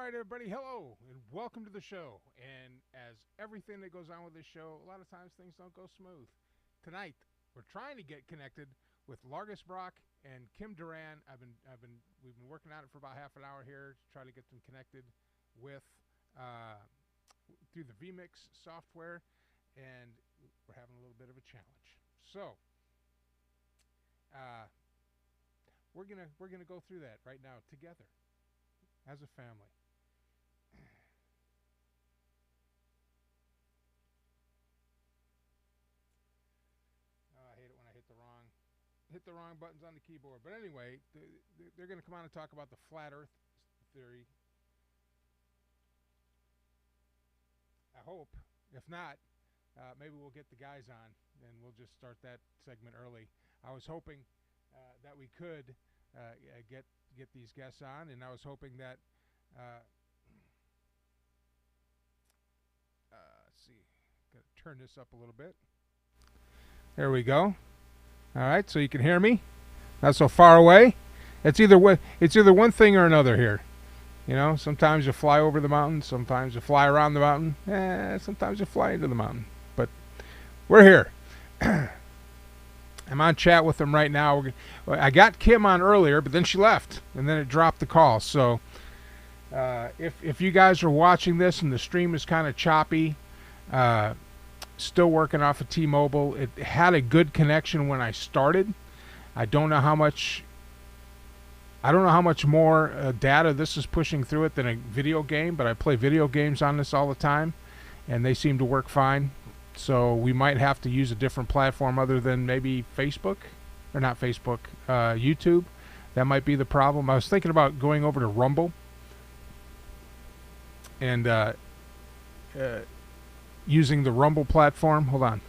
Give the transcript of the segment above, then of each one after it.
right, everybody, hello, and welcome to the show. And as everything that goes on with this show, a lot of times things don't go smooth. Tonight, we're trying to get connected with Largus Brock and Kim Duran. We've been working on it for about half an hour here to try to get them connected with through the vMix software, and we're having a little bit of a challenge. So, we're gonna go through that right now together as a family. I hate it when I hit the wrong buttons on the keyboard. But anyway, they're going to come on and talk about the flat Earth theory. I hope. If not, maybe we'll get the guys on and we'll just start that segment early. I was hoping that we could get these guests on, and I was hoping that. Let's see. Got to turn this up a little bit. There we go. All right, so you can hear me. Not so far away. It's either one thing or another here. You know, sometimes you fly over the mountain, sometimes you fly around the mountain, sometimes you fly into the mountain. But we're here. I'm on chat with them right now. I got Kim on earlier, but then she left, and then it dropped the call. So if you guys are watching this and the stream is kind of choppy, still working off of T-Mobile. It had a good connection when I started. I don't know how much more data this is pushing through it than a video game, but I play video games on this all the time, and they seem to work fine. So we might have to use a different platform other than maybe Facebook, or not Facebook, YouTube. That might be the problem. I was thinking about going over to Rumble and using the Rumble platform. Hold on.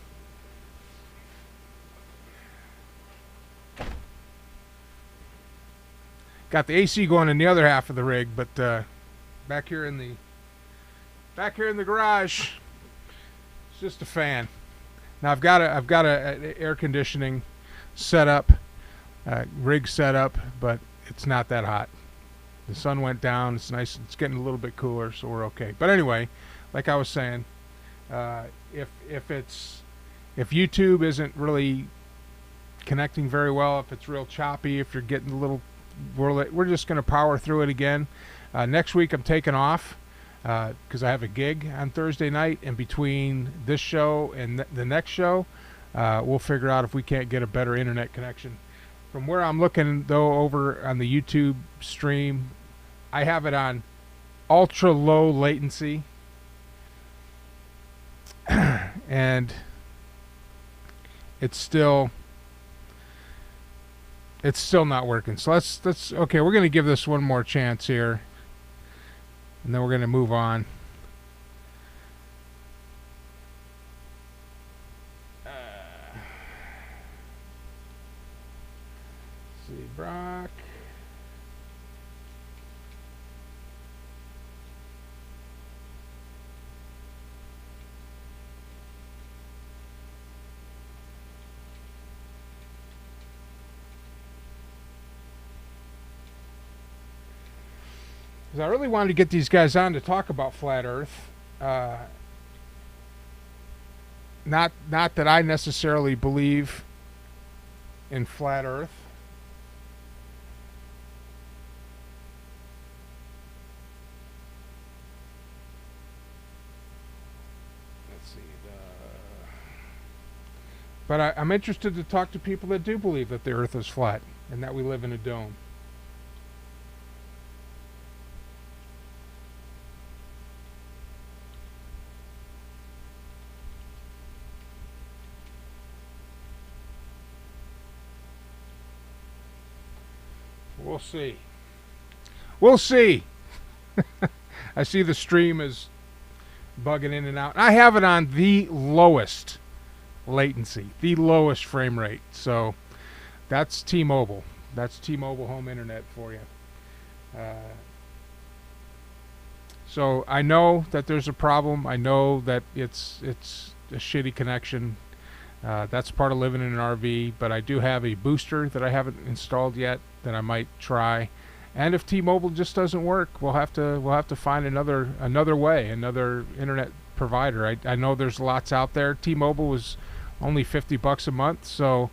Got the AC going in the other half of the rig, but back here in the garage, it's just a fan. Now I've got a air conditioning setup, rig setup, but it's not that hot. The sun went down. It's nice. It's getting a little bit cooler, so we're okay. But anyway, like I was saying. If YouTube isn't really connecting very well, if it's real choppy, if you're getting a little, we're just going to power through it again. Next week I'm taking off because I have a gig on Thursday night, and between this show and the next show, we'll figure out if we can't get a better internet connection. From where I'm looking, though, over on the YouTube stream, I have it on ultra low latency. And it's still not working. So let's okay, we're going to give this one more chance here, and then we're going to move on. Let's see, Brock. I really wanted to get these guys on to talk about flat Earth. Not that I necessarily believe in flat Earth. Let's see. But I'm interested to talk to people that do believe that the Earth is flat and that we live in a dome. We'll see. We'll see. I see the stream is bugging in and out. I have it on the lowest latency, the lowest frame rate. So that's T-Mobile. That's T-Mobile home internet for you. So I know that there's a problem. I know that it's a shitty connection. That's part of living in an RV, but I do have a booster that I haven't installed yet that I might try, And if T-Mobile just doesn't work, we'll have to find another way, another internet provider. I know there's lots out there. T-Mobile was only $50 a month, so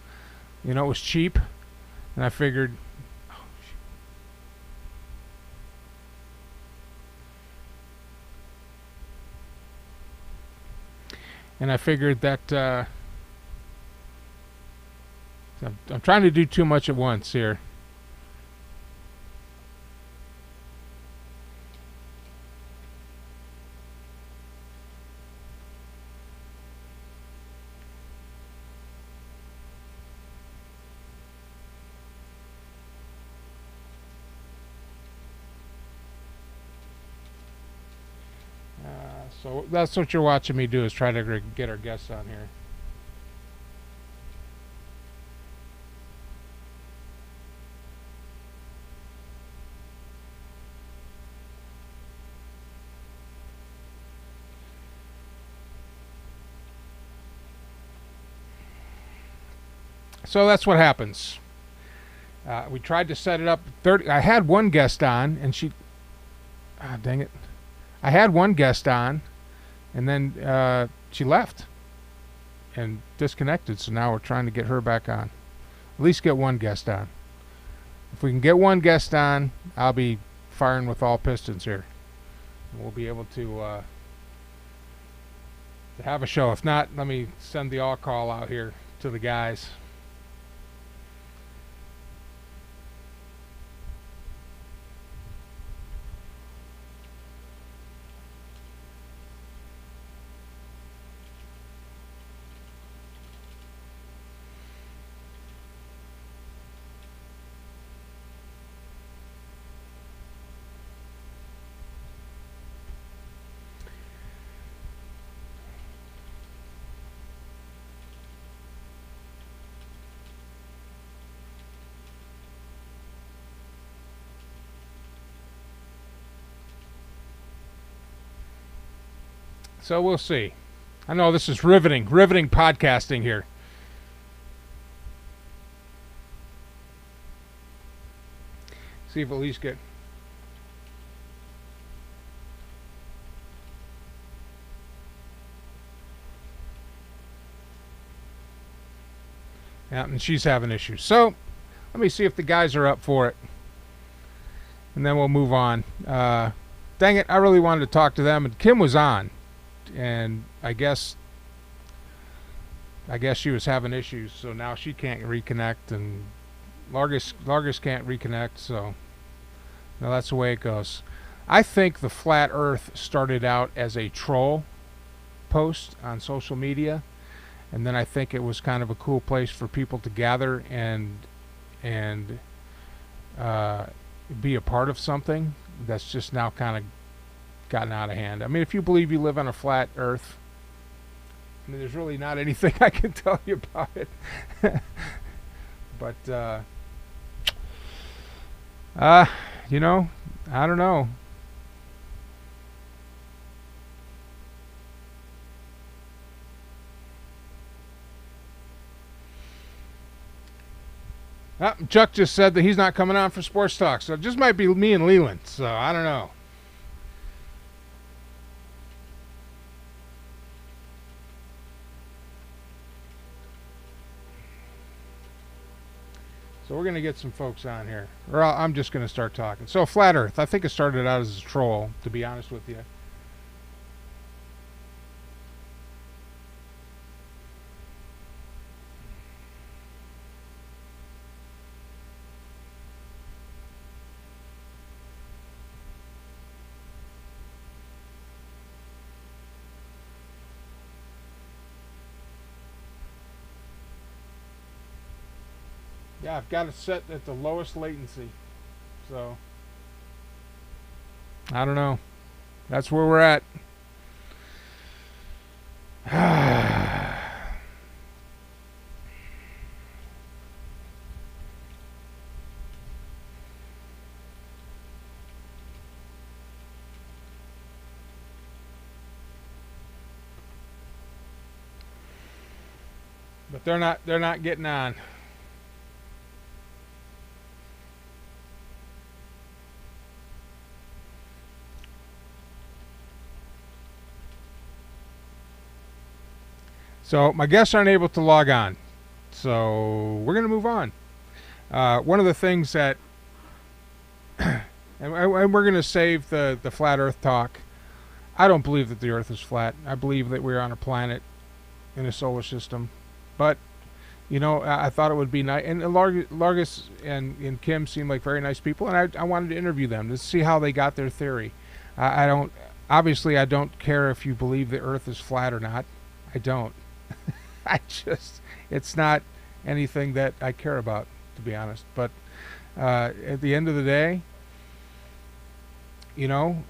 it was cheap, and I figured. And I figured that I'm trying to do too much at once here. So that's what you're watching me do, is try to get our guests on here. So that's what happens. We tried to set it up. I had one guest on, and she. Ah, dang it! I had one guest on, and then she left and disconnected. So now we're trying to get her back on. At least get one guest on. If we can get one guest on, I'll be firing with all pistons here. We'll be able to have a show. If not, let me send the all call out here to the guys. So we'll see. I know this is riveting podcasting here. See if at least get. Yeah, and she's having issues. So let me see if the guys are up for it, and then we'll move on. Dang it, I really wanted to talk to them, and Kim was on, and I guess she was having issues, so now she can't reconnect, and Largus can't reconnect, so now that's the way it goes. I think the Flat Earth started out as a troll post on social media, and then I think it was kind of a cool place for people to gather and be a part of something that's just now kind of gotten out of hand. I mean, if you believe you live on a flat Earth, I mean, there's really not anything I can tell you about it. But I don't know. Chuck just said that he's not coming on for Sports Talk, so it just might be me and Leland, so I don't know. So we're going to get some folks on here, or I'm just going to start talking. So Flat Earth, I think it started out as a troll, to be honest with you. Yeah, I've got it set at the lowest latency. So, I don't know. That's where we're at. But they're not getting on. So my guests aren't able to log on. So we're going to move on. One of the things that, and we're going to save the flat Earth talk. I don't believe that the Earth is flat. I believe that we're on a planet in a solar system. But, you know, I thought it would be nice. And Largus and Kim seem like very nice people. And I wanted to interview them to see how they got their theory. I don't, obviously, I don't care if you believe the Earth is flat or not. I don't. It's not anything that I care about, to be honest. But at the end of the day, you know,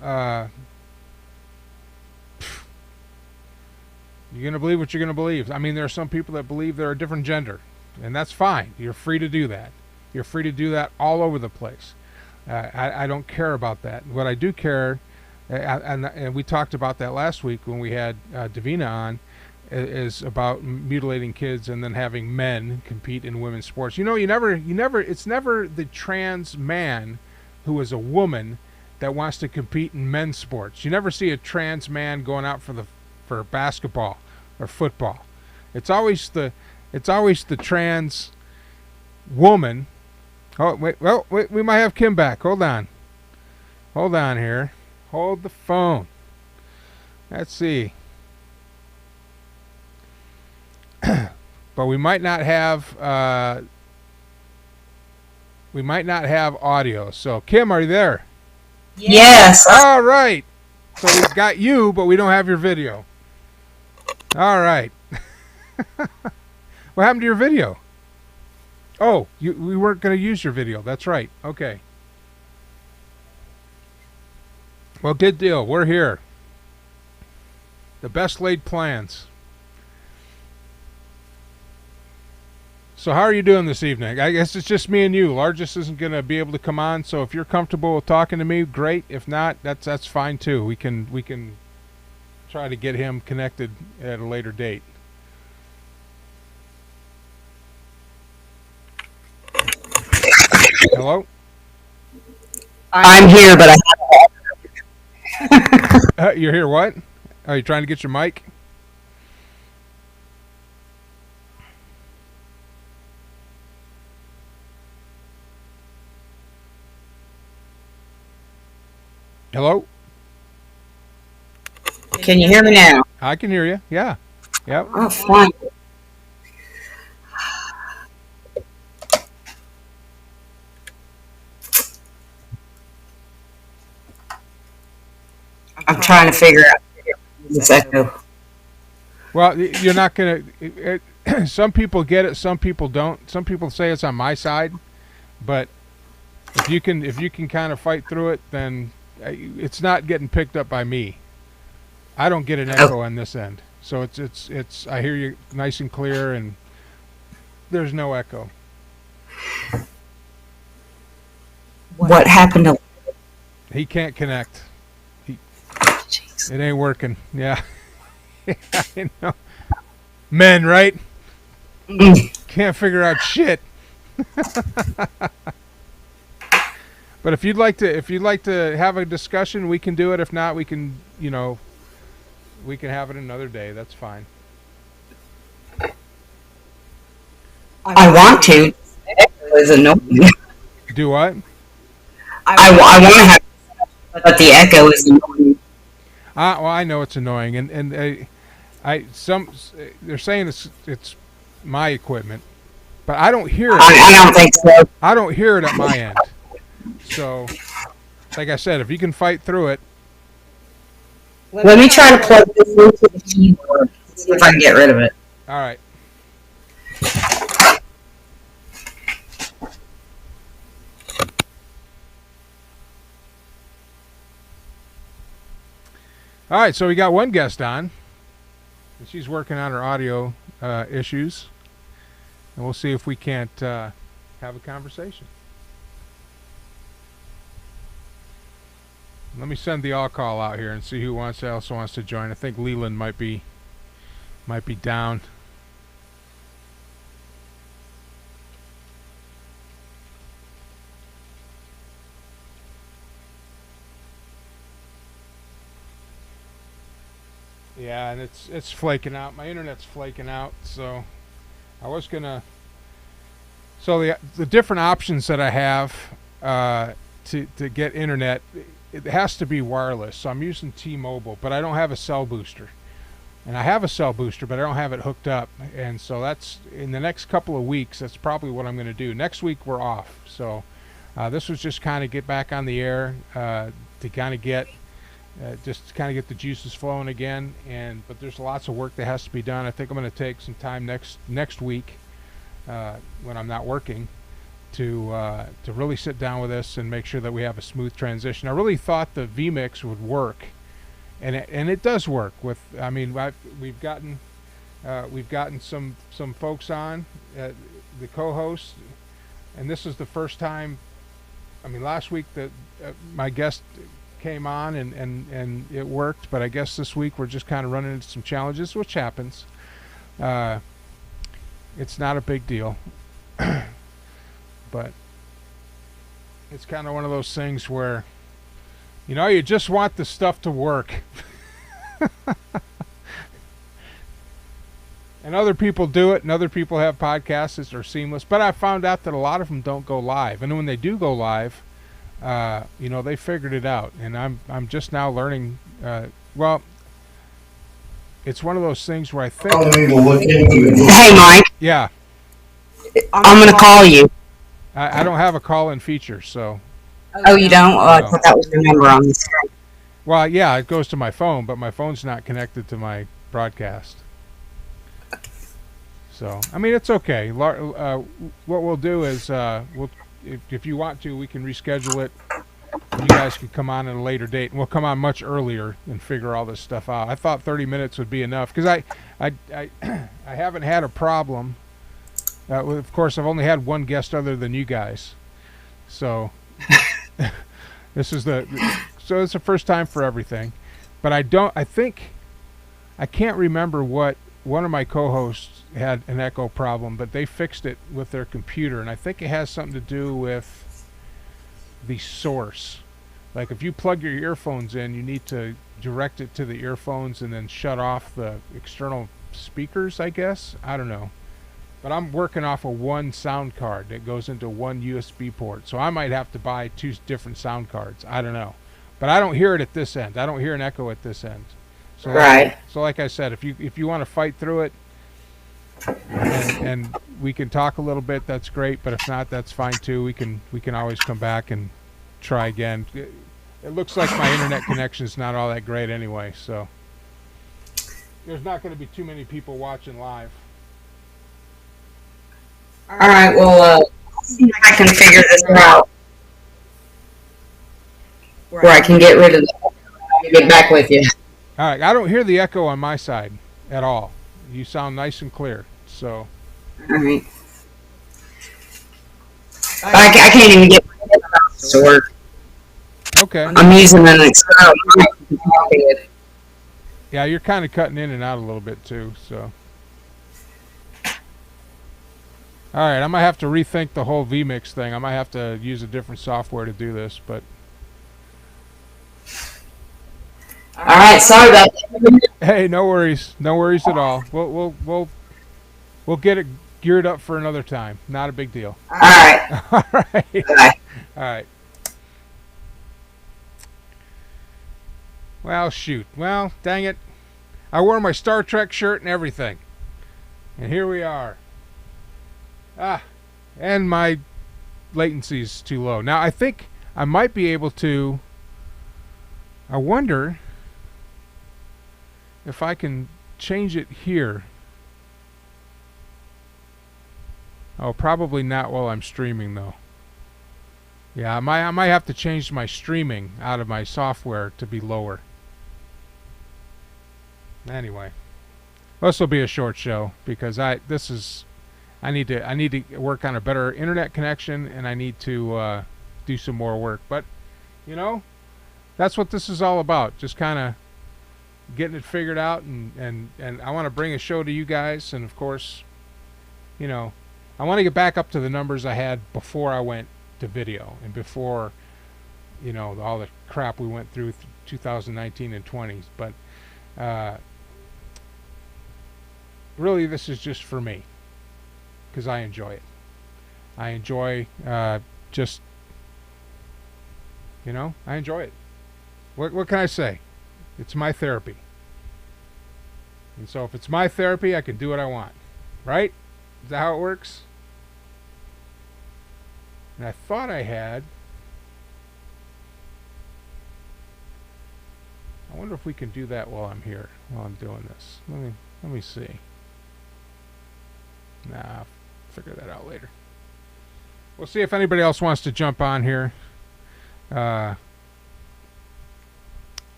you're going to believe what you're going to believe. I mean, there are some people that believe they're a different gender, and that's fine. You're free to do that. You're free to do that all over the place. I don't care about that. What I do care, and we talked about that last week when we had Davina on, is about mutilating kids and then having men compete in women's sports. You know, it's never the trans man who is a woman that wants to compete in men's sports. You never see a trans man going out for basketball or football. It's always the trans woman. Oh wait, we might have Kim back. Hold on here. Hold the phone. Let's see. But we might not have audio. So Kim, are you there? Yes. All right. So we've got you, but we don't have your video. All right. What happened to your video? Oh, we weren't going to use your video. That's right. Okay. Well, good deal. We're here. The best laid plans. So how are you doing this evening? I guess it's just me and you. Largus isn't going to be able to come on, so if you're comfortable with talking to me, great. If not, that's fine too. We can try to get him connected at a later date. Hello? I'm here, but You're here what? Are you trying to get your mic? Hello? Can you hear me now? I can hear you. Yeah. Yep. Oh, fine. I'm trying to figure out this echo. Well, you're not going to... Some people get it, some people don't. Some people say it's on my side, but if you can kind of fight through it, then it's not getting picked up by me. I don't get an echo on this end. So it's I hear you nice and clear, and there's no echo. What happened to... He can't connect. It ain't working. Yeah. I know. Men, right? Can't figure out shit. But if you'd like to have a discussion, we can do it. If not, we can have it another day. That's fine. I want to. It's annoying. Do what? I want to have, but the echo is annoying. Well, I know it's annoying, and they're saying it's my equipment, but I don't hear it. I don't think so. I don't hear it at my end. So, like I said, if you can fight through it. Let me try to plug this into the keyboard. See if I can get rid of it. All right. All right, so we got one guest on, and she's working on her audio issues, and we'll see if we can't have a conversation. Let me send the all call out here and see who else wants to join. I think Leland might be down. Yeah, and it's flaking out. My internet's flaking out, so I was gonna. So the different options that I have to get internet, it has to be wireless. So I'm using T-Mobile, but I don't have a cell booster. And I have a cell booster, but I don't have it hooked up. And so that's in the next couple of weeks. That's probably what I'm going to do. Next week we're off. So this was just kind of get back on the air to kind of get just kind of get the juices flowing again. But there's lots of work that has to be done. I think I'm going to take some time next week when I'm not working to really sit down with this and make sure that we have a smooth transition. I really thought the vMix would work. And it does work with. I mean, we've gotten some folks on, the co-hosts, and this is the first time. I mean, last week my guest came on and it worked, but I guess this week we're just kind of running into some challenges, which happens. It's not a big deal, but it's kind of one of those things where. You just want the stuff to work. And other people do it, and other people have podcasts that are seamless. But I found out that a lot of them don't go live. And when they do go live, they figured it out. And I'm just now learning. Well, it's one of those things where I think. Hey, Mike. Yeah. I'm going to call you. I don't have a call-in feature, so. Oh, you don't? Oh, I thought that was the number on the screen. Well, yeah, it goes to my phone, but my phone's not connected to my broadcast. So, I mean, it's okay. What we'll do is, if you want to, we can reschedule it. You guys can come on at a later date, and we'll come on much earlier and figure all this stuff out. I thought 30 minutes would be enough because I haven't had a problem. Of course, I've only had one guest other than you guys, so. This is so it's the first time for everything, but I can't remember what one of my co-hosts had an echo problem, but they fixed it with their computer, and I think it has something to do with the source. Like if you plug your earphones in, you need to direct it to the earphones and then shut off the external speakers, I guess. I don't know. But I'm working off of one sound card that goes into one USB port. So I might have to buy 2 different sound cards. I don't know. But I don't hear it at this end. I don't hear an echo at this end. So right. Like I said, if you want to fight through it and we can talk a little bit, that's great. But if not, that's fine too. We can always come back and try again. It looks like my internet connection is not all that great anyway. So there's not going to be too many people watching live. All right, well, see if I can figure this out. Where I can get rid of it and get back with you. All right, I don't hear the echo on my side at all. You sound nice and clear, so. All right. I can't even get my headphones to work. Okay. I'm using an external mic. Yeah, you're kind of cutting in and out a little bit too, so. All right, I might have to rethink the whole vMix thing. I might have to use a different software to do this, but. All right, sorry about that. Hey, no worries at all. We'll get it geared up for another time. Not a big deal. All right. All right. Bye. All right. Well, shoot. Well, dang it. I wore my Star Trek shirt and everything, and here we are. And my latency's too low. Now, I think I might be able to. I wonder if I can change it here. Oh, probably not while I'm streaming, though. Yeah, I might have to change my streaming out of my software to be lower. Anyway, this will be a short show because I need to work on a better internet connection, and I need to do some more work. But that's what this is all about. Just kind of getting it figured out, and I want to bring a show to you guys, and of course, I want to get back up to the numbers I had before I went to video and before all the crap we went through 2019 and 20s. But really this is just for me because I enjoy it. I enjoy just, I enjoy it. What can I say? It's my therapy. And so if it's my therapy, I can do what I want. Right? Is that how it works? And I thought I had. I wonder if we can do that while I'm here, while I'm doing this. Let me see. Nah, I'll figure that out later. We'll see if anybody else wants to jump on here. I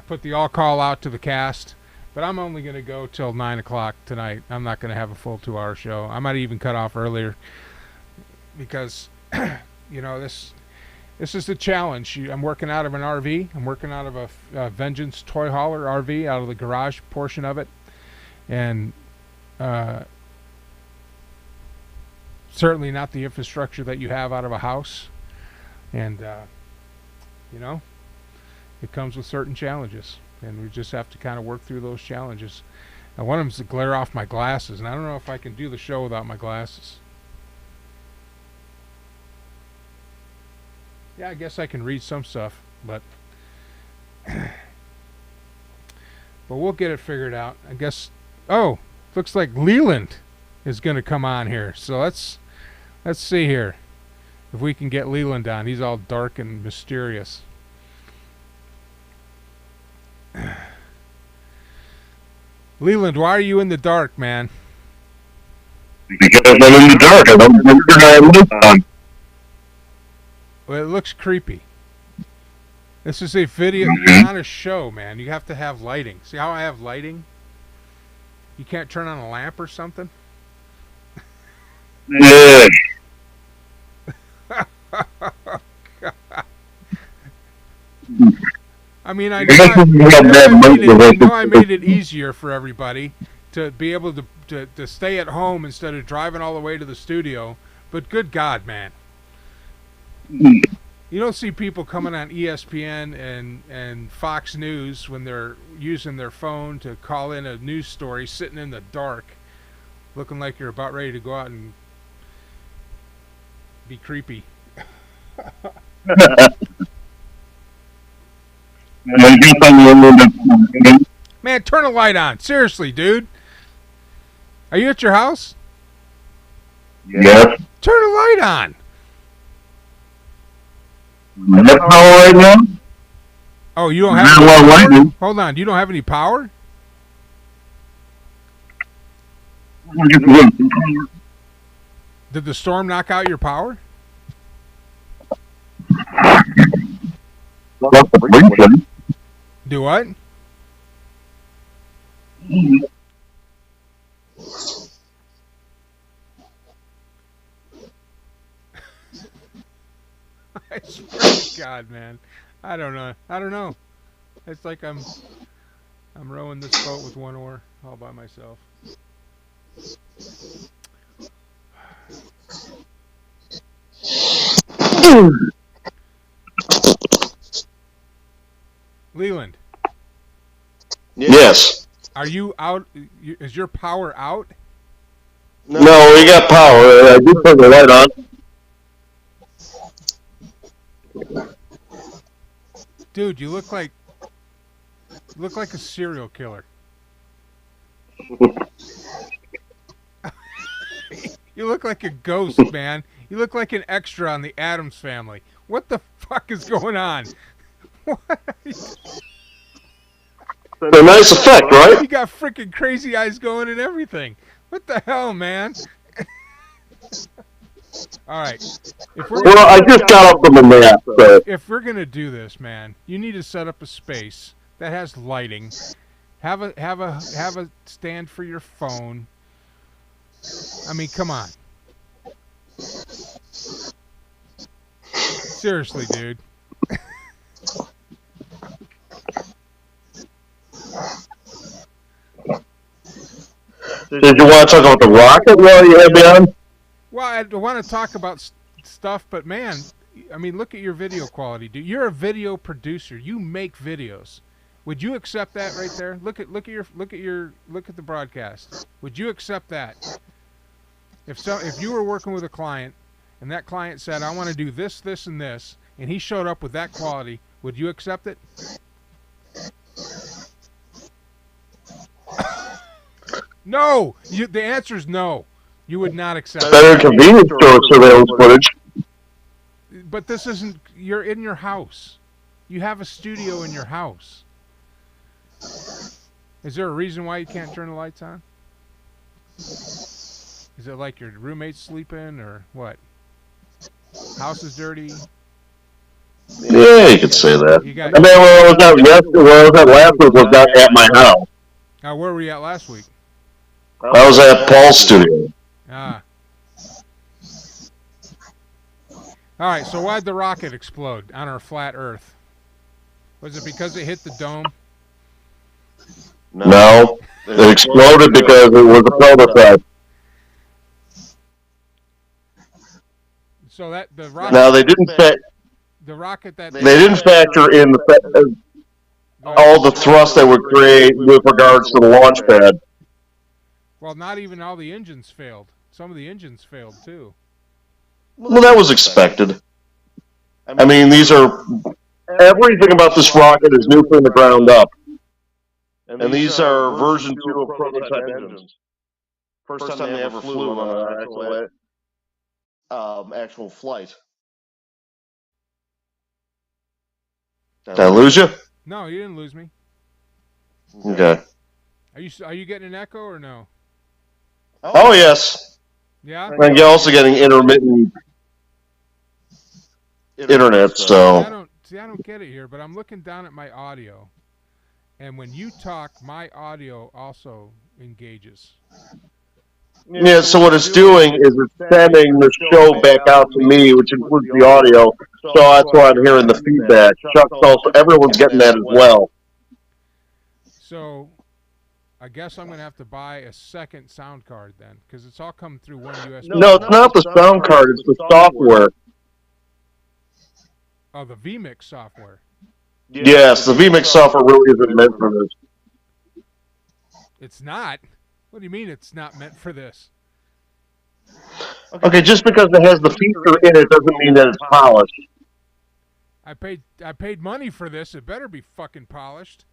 put the all call out to the cast, but I'm only going to go till 9 o'clock tonight. I'm not going to have a full 2-hour show. I might even cut off earlier because, this is the challenge. I'm working out of an RV. I'm working out of a Vengeance toy hauler RV, out of the garage portion of it. And certainly not the infrastructure that you have out of a house. And, it comes with certain challenges. And we just have to kind of work through those challenges. And one of them is to glare off my glasses. And I don't know if I can do the show without my glasses. Yeah, I guess I can read some stuff, but we'll get it figured out. I guess. Oh, looks like Leland is going to come on here. So let's see here if we can get Leland on. He's all dark and mysterious. Leland, why are you in the dark, man? Because I'm in the dark. I don't remember how I lived on. Well, it looks creepy. This is a video, not a show, man. You have to have lighting. See how I have lighting? You can't turn on a lamp or something? Yeah. I mean, I know I made it easier for everybody to be able to stay at home instead of driving all the way to the studio. But good God, man. You don't see people coming on ESPN and Fox News when they're using their phone to call in a news story, sitting in the dark, looking like you're about ready to go out and be creepy. Man, turn a light on. Seriously, dude. Are you at your house? Yeah. Turn a light on. That's power right now? Oh, you don't have any power? Hold on, you don't have any power? Did the storm knock out your power? Do what? I swear to God, man. I don't know. It's like I'm rowing this boat with one oar all by myself. Leland. Yes. Are you out? Is your power out? No, we got power. I did put the light on. Dude, you look like a serial killer. You look like a ghost, man. You look like an extra on the Addams Family. What the fuck is going on? What? It's a nice effect, right? You got freaking crazy eyes going and everything. What the hell, man? All right. I just got up from a nap. So. If we're gonna do this, man, you need to set up a space that has lighting. Have a stand for your phone. I mean, come on. Seriously, dude. Did you want to talk about the rocket while you had me on? Well, I want to talk about stuff, but man, I mean, look at your video quality, dude. You're a video producer. You make videos Would you accept that right there? Look at the broadcast. Would you accept that? If you were working with a client and that client said, "I want to do this, this, and this," and he showed up with that quality, would you accept it? No. The answer is no. You would not accept it. Better convenience store surveillance footage. But this isn't. You're in your house. You have a studio in your house. Is there a reason why you can't turn the lights on? Is it like your roommate's sleeping or what? House is dirty. Yeah, you could say that. You got. I mean, where I was at last week was not at my house. Where were you at last week? I was at Paul's studio. Ah. All right. So why'd the rocket explode on our flat Earth? Was it because it hit the dome? No, it exploded because it was a prototype. So that the rocket. Now they didn't the rocket that they didn't factor in all the thrust that would create with regards to the launch pad. Well, not even all the engines failed. Some of the engines failed too. Well, that was expected. I mean, everything about this rocket is new from the ground up. And these are version 2 of prototype engines. First time they ever flew on an actual flight. Did I lose you? No, you didn't lose me. Okay. Are you getting an echo or no? Oh, yes. Yeah? And you're also getting intermittent internet, so... I don't get it here, but I'm looking down at my audio. And when you talk, my audio also engages. Yeah, so what it's doing is it's sending the show back out to me, which includes the audio. So that's why I'm hearing the feedback. Chuck's also, everyone's getting that as well. So I guess I'm going to have to buy a second sound card then, because it's all coming through one USB. No, it's not the sound card, it's the software. Oh, the vMix software. Yes, the vMix software really isn't meant for this. It's not? What do you mean it's not meant for this? Okay, just because it has the feature in it doesn't mean that it's polished. I paid money for this. It better be fucking polished.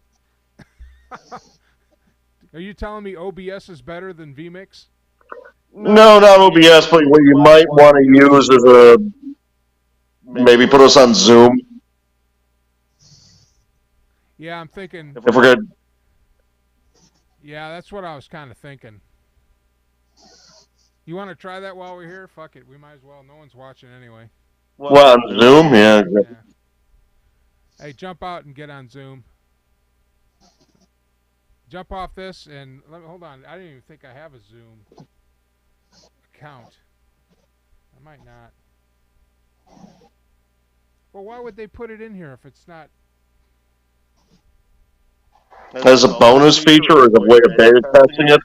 Are you telling me OBS is better than vMix? No, not OBS, but what you might want to use is maybe put us on Zoom. Yeah, I'm thinking. If we're good. Yeah, that's what I was kind of thinking. You want to try that while we're here? Fuck it, we might as well. No one's watching anyway. Well, on Zoom? Yeah. Hey, jump out and get on Zoom. Jump off this and hold on. I didn't even think I have a Zoom account. I might not. Well, why would they put it in here if it's not? As a bonus feature or as a way of beta testing it?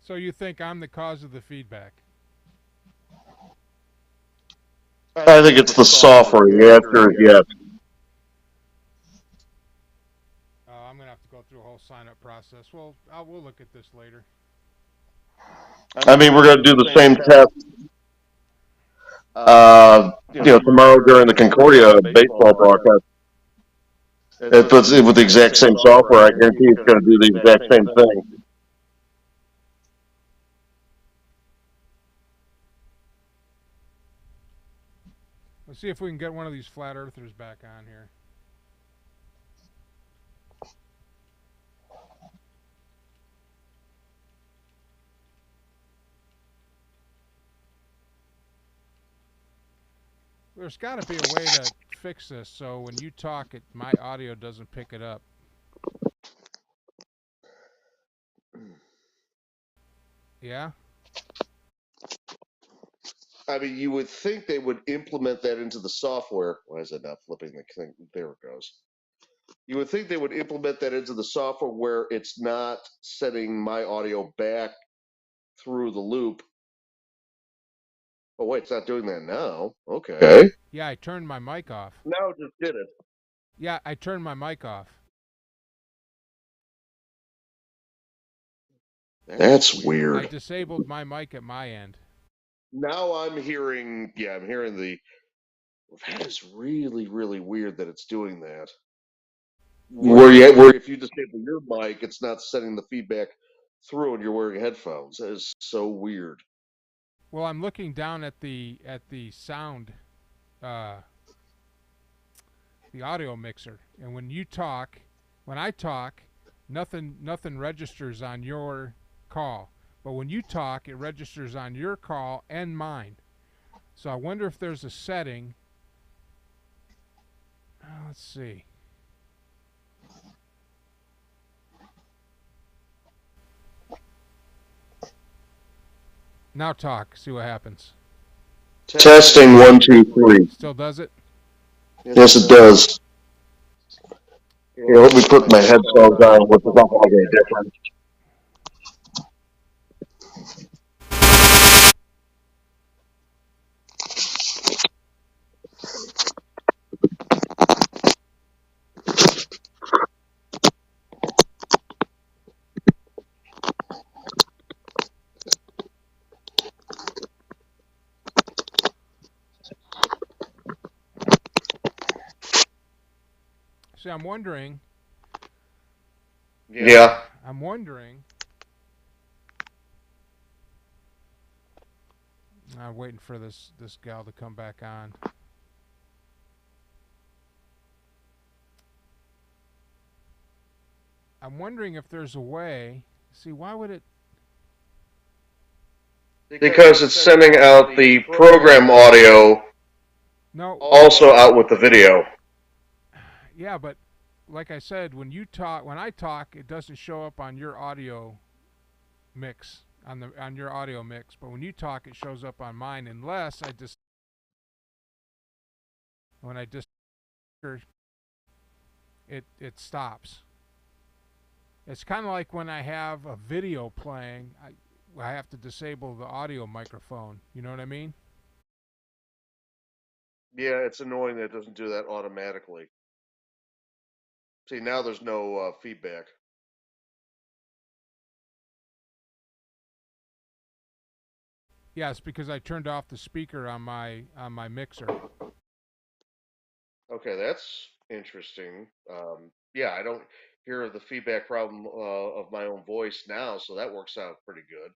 So you think I'm the cause of the feedback? I think it's the software. The answer is yes. I'm going to have to go through a whole sign-up process. Well, we'll look at this later. I mean, we're going to do the same test, tomorrow during the Concordia baseball broadcast. If it's with the exact same software, I guarantee it's going to do the exact same thing. Let's see if we can get one of these flat earthers back on here. There's got to be a way to fix this so when you talk, my audio doesn't pick it up. Yeah? I mean, you would think they would implement that into the software. Why is it not flipping the thing? There it goes. You would think they would implement that into the software where it's not sending my audio back through the loop. Oh, wait, it's not doing that now. Okay. Yeah, I turned my mic off. Now it just did it. Yeah, I turned my mic off. That's I weird. disabled my mic at my end. Now I'm hearing, I'm hearing that is really, really weird that it's doing that. Where if you disable your mic, it's not sending the feedback through and you're wearing headphones. That is so weird. Well, I'm looking down at the sound, the audio mixer, and when I talk, nothing registers on your call. But when you talk, it registers on your call and mine. So I wonder if there's a setting. Let's see. Now talk. See what happens. Testing 1, 2, 3. Still does it? Yes, it does. Here, let me put my headphones on, which is not going to make any difference. See, I'm wondering. Yeah. I'm wondering. I'm waiting for this gal to come back on. I'm wondering if there's a way. See, why would it? Because it's sending out the program audio No. also out with the video. Yeah, but like I said, when I talk, it doesn't show up on your audio mix on your audio mix. But when you talk, it shows up on mine, unless when I just it stops. It's kind of like when I have a video playing, I have to disable the audio microphone. You know what I mean? Yeah, it's annoying that it doesn't do that automatically. See, now there's no feedback. Yes, because I turned off the speaker on my mixer. Okay, that's interesting. Yeah, I don't hear the feedback problem of my own voice now, so that works out pretty good.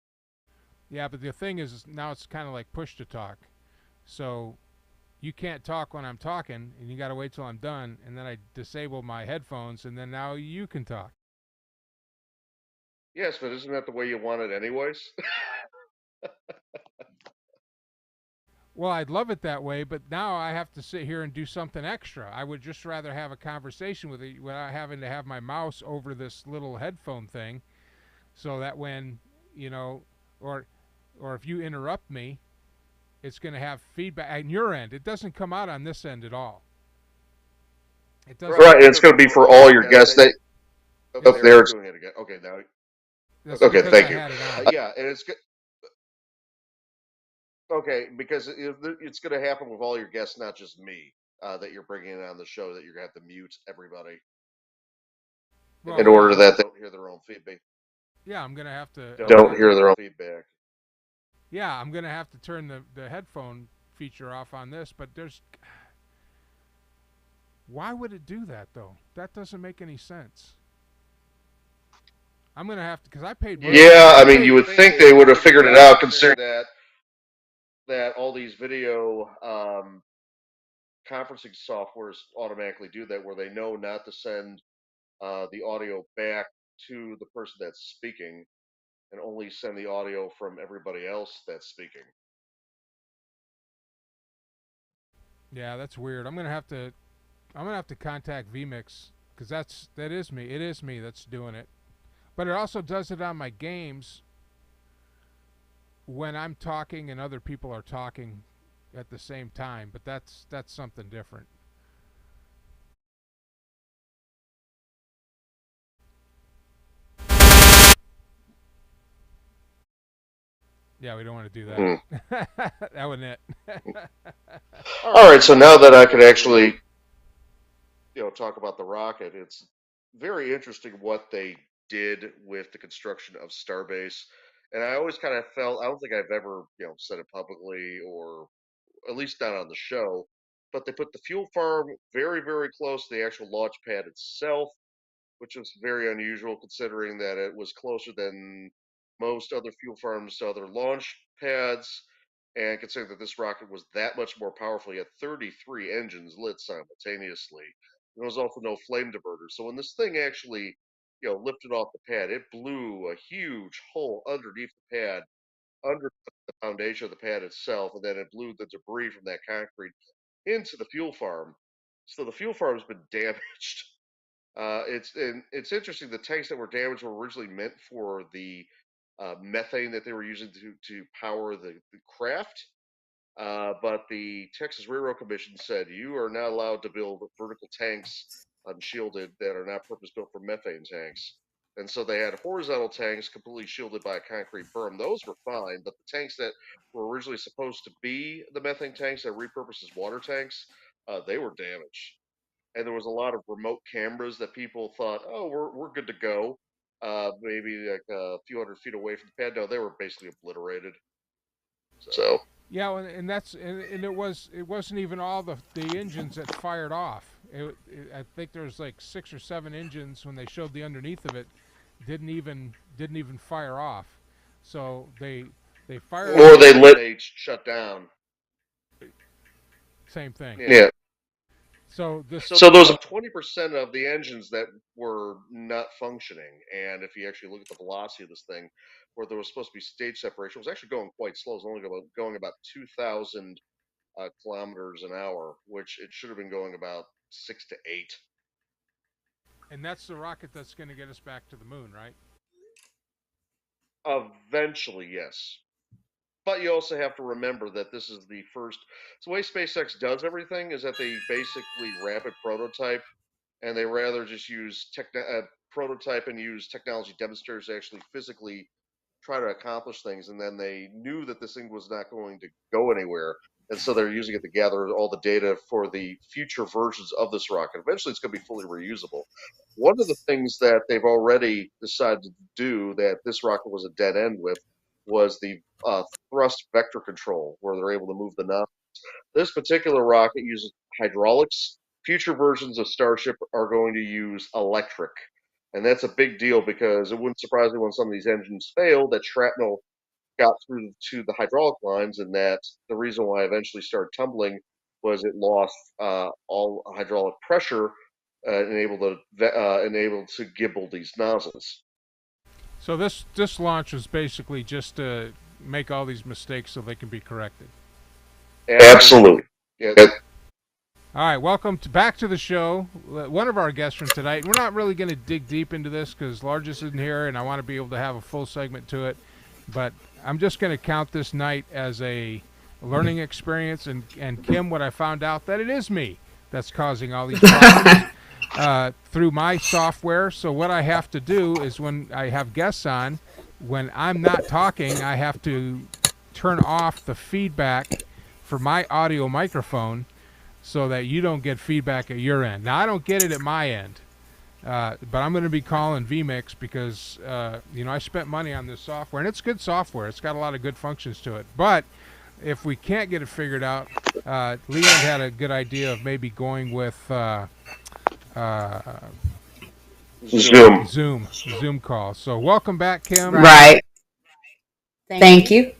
Yeah, but the thing is now it's kind of like push to talk. So you can't talk when I'm talking, and you got to wait till I'm done, and then I disable my headphones, and then now you can talk. Yes, but isn't that the way you want it anyways? Well, I'd love it that way, but now I have to sit here and do something extra. I would just rather have a conversation with you without having to have my mouse over this little headphone thing, so that when, or if you interrupt me, it's going to have feedback on your end. It doesn't come out on this end at all. It doesn't. Right, and it's going to be for all your guests. Oh, there it's doing it again. Okay, now. Okay, thank you. Yeah, and it's good. Okay, because it's going to happen with all your guests, not just me, that you're bringing on the show, that you're going to have to mute everybody in order that they don't hear their own feedback. Yeah, I'm going to have to. Don't hear their own feedback. Yeah, I'm going to have to turn the headphone feature off on this, but why would it do that, though? That doesn't make any sense. I'm going to have to, because I paid money. Yeah, I mean, you would think they would have figured it out, considering that all these video conferencing softwares automatically do that, where they know not to send the audio back to the person that's speaking and only send the audio from everybody else that's speaking. Yeah, that's weird. I'm gonna have to contact vMix, because that is me. It is me that's doing it. But it also does it on my games when I'm talking and other people are talking at the same time, but that's something different. Yeah, we don't want to do that. That wasn't it. All right, so now that I could actually, talk about the rocket, it's very interesting what they did with the construction of Starbase. And I always kind of felt, I don't think I've ever, said it publicly or at least not on the show, but they put the fuel farm very, very close to the actual launch pad itself, which was very unusual considering that it was closer than most other fuel farms to other launch pads, and considering that this rocket was that much more powerful. He had 33 engines lit simultaneously. There was also no flame diverter. So when this thing actually, lifted off the pad, it blew a huge hole underneath the pad, under the foundation of the pad itself, and then it blew the debris from that concrete into the fuel farm. So the fuel farm's been damaged. It's interesting. The tanks that were damaged were originally meant for the methane that they were using to power the craft. But the Texas Railroad Commission said you are not allowed to build vertical tanks unshielded that are not purpose built for methane tanks. And so they had horizontal tanks completely shielded by a concrete berm. Those were fine, but the tanks that were originally supposed to be the methane tanks that repurposed as water tanks, they were damaged. And there was a lot of remote cameras that people thought, oh, we're good to go. Maybe like a few hundred feet away from the pad. No, they were basically obliterated. So Yeah, and and it wasn't even all the engines that fired off. I think there was like 6 or 7 engines when they showed the underneath of it didn't even fire off. So they fired or off, they lit. They shut down. same thing. Yeah. So So there was 20% of the engines that were not functioning, and if you actually look at the velocity of this thing, where there was supposed to be stage separation, it was actually going quite slow. It was only going about 2,000 kilometers an hour, which it should have been going about 6 to 8. and that's the rocket that's going to get us back to the moon, right? Eventually, yes. But you also have to remember that this is the first. So the way SpaceX does everything is that they basically rapid prototype, and they rather just use prototype and use technology demonstrators to actually physically try to accomplish things. And then they knew that this thing was not going to go anywhere, and so they're using it to gather all the data for the future versions of this rocket. Eventually, it's going to be fully reusable. One of the things that they've already decided to do that this rocket was a dead end with was the thrust vector control, where they're able to move the knob. This particular rocket uses hydraulics. Future versions of Starship are going to use electric. And that's a big deal because it wouldn't surprise me when some of these engines fail that shrapnel got through to the hydraulic lines, and that the reason why it eventually started tumbling was it lost all hydraulic pressure and able to gibble these nozzles. So this launch was basically just to make all these mistakes so they can be corrected. Absolutely. Yeah. All right, welcome back to the show. One of our guests from tonight. We're not really going to dig deep into this because Largus isn't here, and I want to be able to have a full segment to it. But I'm just going to count this night as a learning experience. And Kim, what I found out that it is me that's causing all these problems through my software. So what I have to do is when I have guests on, when I'm not talking, I have to turn off the feedback for my audio microphone, so that you don't get feedback at your end. Now, I don't get it at my end, but I'm going to be calling vMix because, I spent money on this software, and it's good software. It's got a lot of good functions to it. But if we can't get it figured out, Leland had a good idea of maybe going with Zoom call. So welcome back, Kim. Right. Thank you.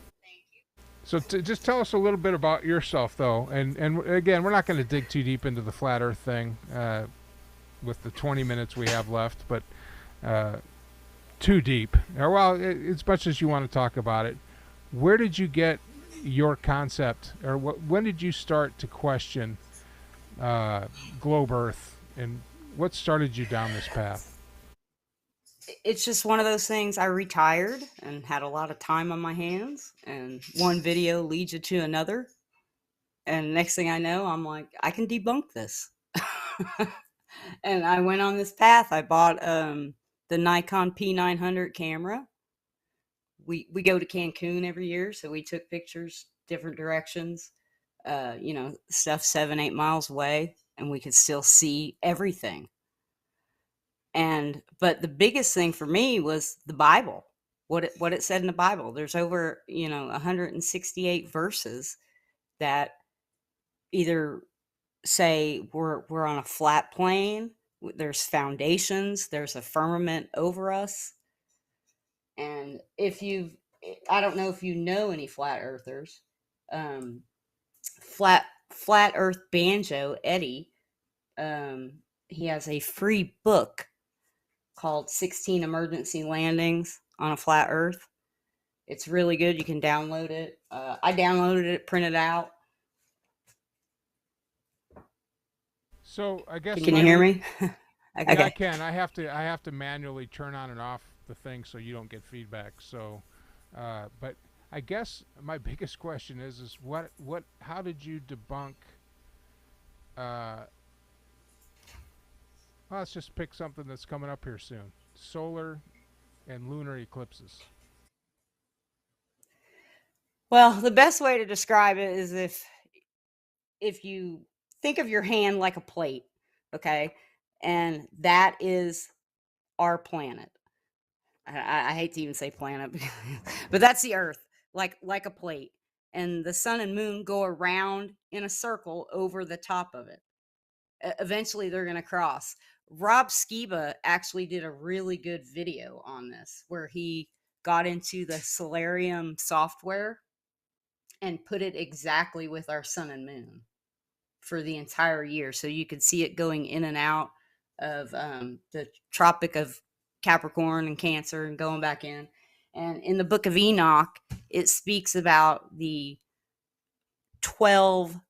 So just tell us a little bit about yourself, though, and again, we're not going to dig too deep into the flat Earth thing with the 20 minutes we have left, but too deep. Or, well, as much as you want to talk about it, where did you get your concept, or when did you start to question globe Earth, and what started you down this path? it's just one of those things. I retired and had a lot of time on my hands, and one video leads you to another. And next thing I know, I'm like, I can debunk this. And I went on this path. I bought the Nikon P900 camera. We go to Cancun every year, so we took pictures different directions. Stuff 7-8 miles away, and we could still see everything. But the biggest thing for me was the Bible. What it said in the Bible. There's over 168 verses that either say we're on a flat plane. There's foundations. There's a firmament over us. And I don't know if you know any flat earthers. Um, flat Earth Banjo Eddie. He has a free book called 16 Emergency Landings on a Flat Earth. It's really good. You can download it. I downloaded it, printed out. So I guess Can you hear me? Yeah, Okay. I can. I have to manually turn on and off the thing so you don't get feedback. So, but I guess my biggest question is how did you debunk? Well, let's just pick something that's coming up here soon: solar and lunar eclipses. Well, the best way to describe it is if you think of your hand like a plate, okay, and that is our planet. I hate to even say planet, but that's the Earth, like a plate, and the sun and moon go around in a circle over the top of it. Eventually, they're going to cross. Rob Skiba actually did a really good video on this, where he got into the Solarium software and put it exactly with our sun and moon for the entire year, so you could see it going in and out of the Tropic of Capricorn and Cancer and going back in. And in the Book of Enoch, it speaks about the 12.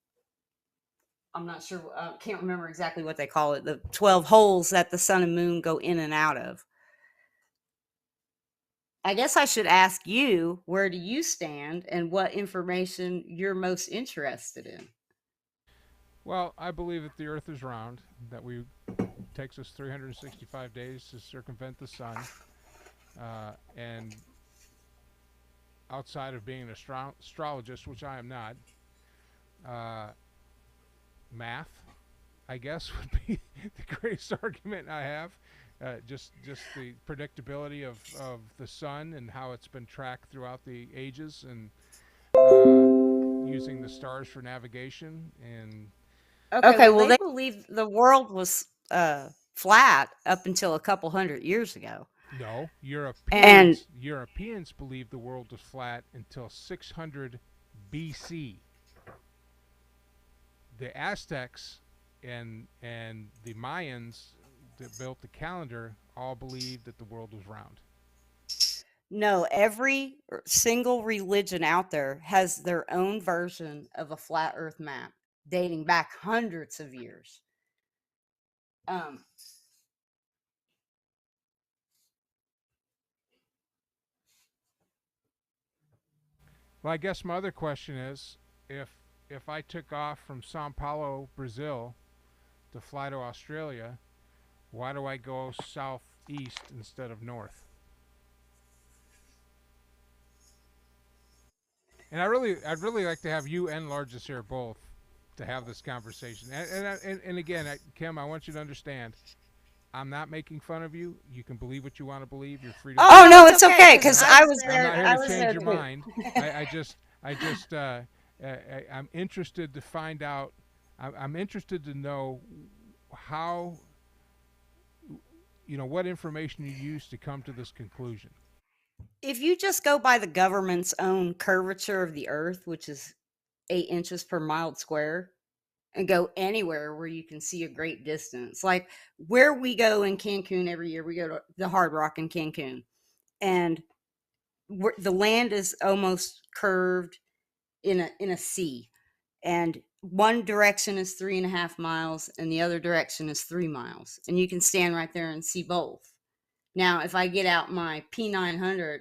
I'm not sure. Can't remember exactly what they call it. The 12 holes that the sun and moon go in and out of. I guess I should ask you, where do you stand and what information you're most interested in? Well, I believe that the Earth is round. That takes us 365 days to circumvent the sun, and outside of being an astrologist, which I am not, math, I guess, would be the greatest argument I have. Just the predictability of the sun and how it's been tracked throughout the ages, and using the stars for navigation. And Okay, well, they believe the world was flat up until a couple hundred years ago. no, And Europeans believed the world was flat until 600 BC. The Aztecs and the Mayans that built the calendar all believed that the world was round. no, every single religion out there has their own version of a flat Earth map dating back hundreds of years. Um, Well, I guess my other question is, if I took off from Sao Paulo, Brazil, to fly to Australia, why do I go southeast instead of north? And I'd really like to have you and Largus here both to have this conversation. And again, Kim, I want you to understand, I'm not making fun of you. You can believe what you want to believe. You're free to. Oh no, it's okay because I was I'm there. not here I to was change there your too. mind. I'm interested to find out. I'm interested to know how, what information you use to come to this conclusion. If you just go by the government's own curvature of the Earth, which is 8 inches per mile square, and go anywhere where you can see a great distance, like where we go in Cancun every year, we go to the Hard Rock in Cancun, and the land is almost curved in a C, and one direction is 3.5 miles, and the other direction is 3 miles, and you can stand right there and see both. Now, if I get out my P900,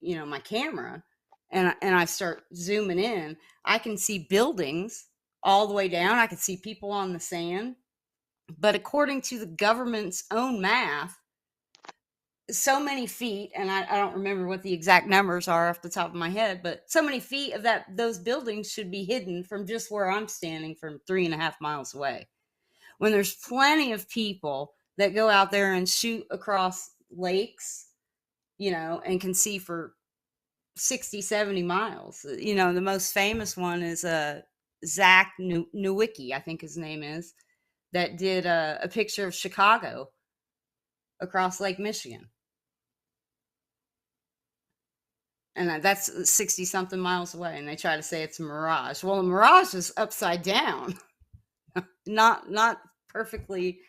my camera, and I start zooming in, I can see buildings all the way down. I can see people on the sand. But according to the government's own math, so many feet, and I don't remember what the exact numbers are off the top of my head, but so many feet of those buildings should be hidden from just where I'm standing from 3.5 miles away. When there's plenty of people that go out there and shoot across lakes, and can see for 60, 70 miles. The most famous one is Zach Nowicki, I think his name is, that did a picture of Chicago across Lake Michigan. And that's 60 something miles away. And they try to say it's a mirage. Well, a mirage is upside down, not perfectly,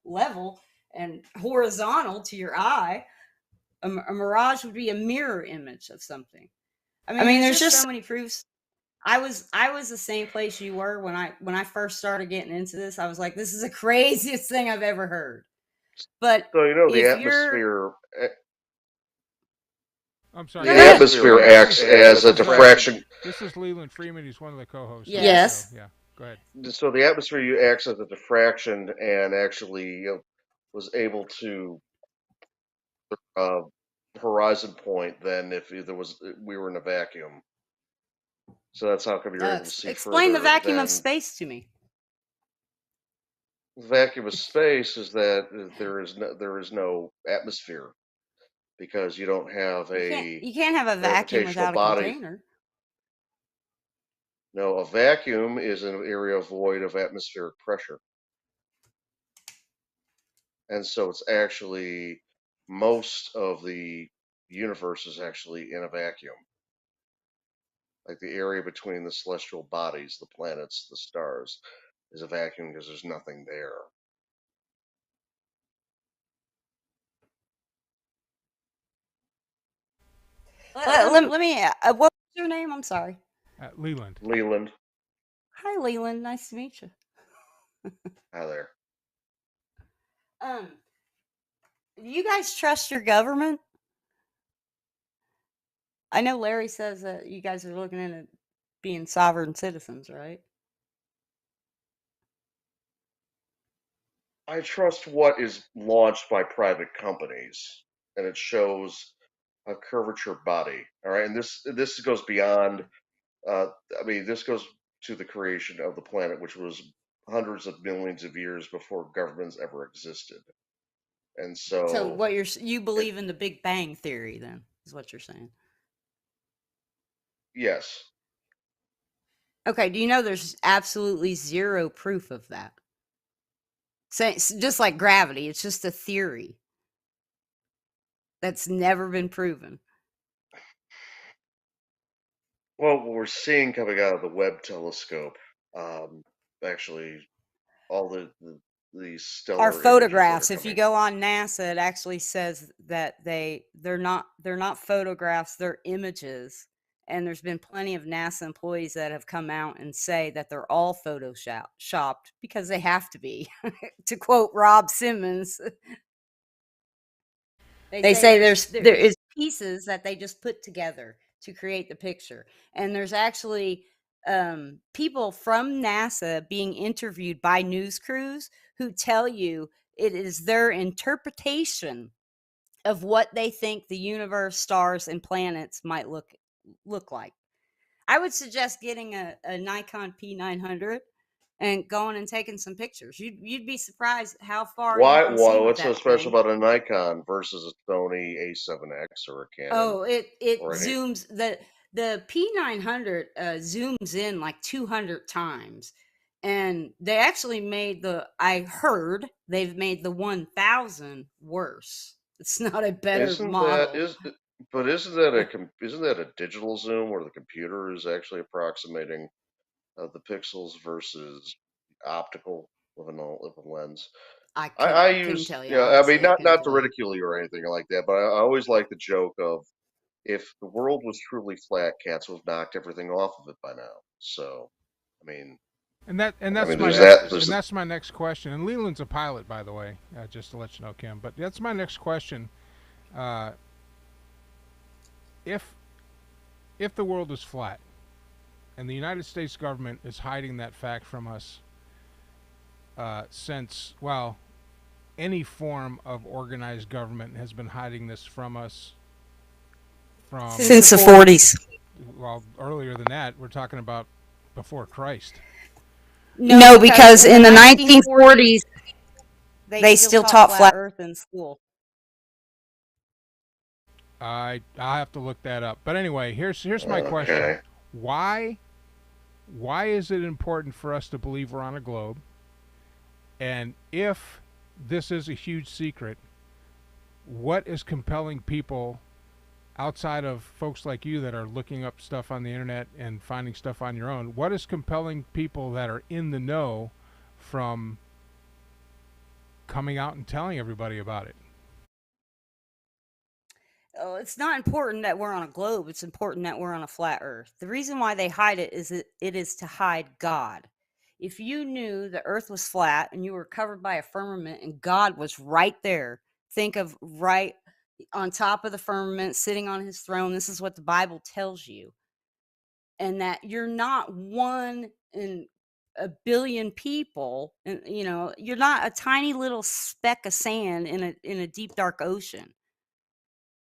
level and horizontal to your eye. A mirage would be a mirror image of something. I mean, there's just so many proofs. I was the same place you were when I first started getting into this. I was like, this is the craziest thing I've ever heard. But So the if atmosphere. I'm sorry. The atmosphere acts as a diffraction. This is Leland Freeman. He's one of the co-hosts. Yes. So, yeah. Go ahead. So the atmosphere acts as a diffraction and actually was able to horizon point than if we were in a vacuum. So that's how come you're able to see explain the vacuum of space to me. The vacuum of space is that there is no atmosphere because you don't have you can't have a vacuum without a container. No, a vacuum is an area void of atmospheric pressure. And so it's actually, most of the universe is actually in a vacuum. Like the area between the celestial bodies, the planets, the stars, is a vacuum because there's nothing there. Let me, what was your name? I'm sorry. Leland. Leland. Hi, Leland. Nice to meet you. Hi there. Do you guys trust your government? I know Larry says that you guys are looking into being sovereign citizens, right? I trust what is launched by private companies, and it shows a curvature body. All right, and this goes beyond. This goes to the creation of the planet, which was hundreds of millions of years before governments ever existed. And so what you believe in the Big Bang Theory, then, is what you're saying? Yes. Okay, do you know there's absolutely zero proof of that? Just like gravity, it's just a theory that's never been proven. Well, what we're seeing coming out of the Webb telescope, actually, all the stellar are photographs. If you go on NASA, it actually says that they're not photographs, they're images. And there's been plenty of NASA employees that have come out and say that they're all photoshopped because they have to be. To quote Rob Simmons, they say there is pieces that they just put together to create the picture. And there's actually people from NASA being interviewed by news crews who tell you it is their interpretation of what they think the universe, stars, and planets might look like. I would suggest getting a Nikon P900 and going and taking some pictures. You'd be surprised how far. What's so special about a Nikon versus a Sony A7X or a Canon? Oh, it zooms. The P900 zooms in like 200 times, and they actually made I heard they've made the 1000 worse. It's not a better model. But isn't that a digital zoom where the computer is actually approximating the pixels versus optical with a lens? I use, tell you. Not to ridicule you or anything like that, but I always like the joke of, if the world was truly flat, cats would have knocked everything off of it by now. So, And that's I mean, my there's next that. There's and that's my next question. And Leland's a pilot, by the way, just to let you know, Kim. But that's my next question. Uh, if if the world is flat and the United States government is hiding that fact from us since, well, any form of organized government has been hiding this from us from, Since the 40s. well, earlier than that. We're talking about before Christ. No, because in the 1940s, they still taught flat Earth in school. I'll have to look that up. But anyway, here's my question. Okay. Why is it important for us to believe we're on a globe? And if this is a huge secret, what is compelling people outside of folks like you that are looking up stuff on the internet and finding stuff on your own? What is compelling people that are in the know from coming out and telling everybody about it? Oh, it's not important that we're on a globe. It's important that we're on a flat Earth. The reason why they hide it is it is to hide God. If you knew the Earth was flat and you were covered by a firmament and God was right there, think of right on top of the firmament, sitting on his throne. This is what the Bible tells you. And that you're not one in a billion people, and you're not a tiny little speck of sand in a deep dark ocean.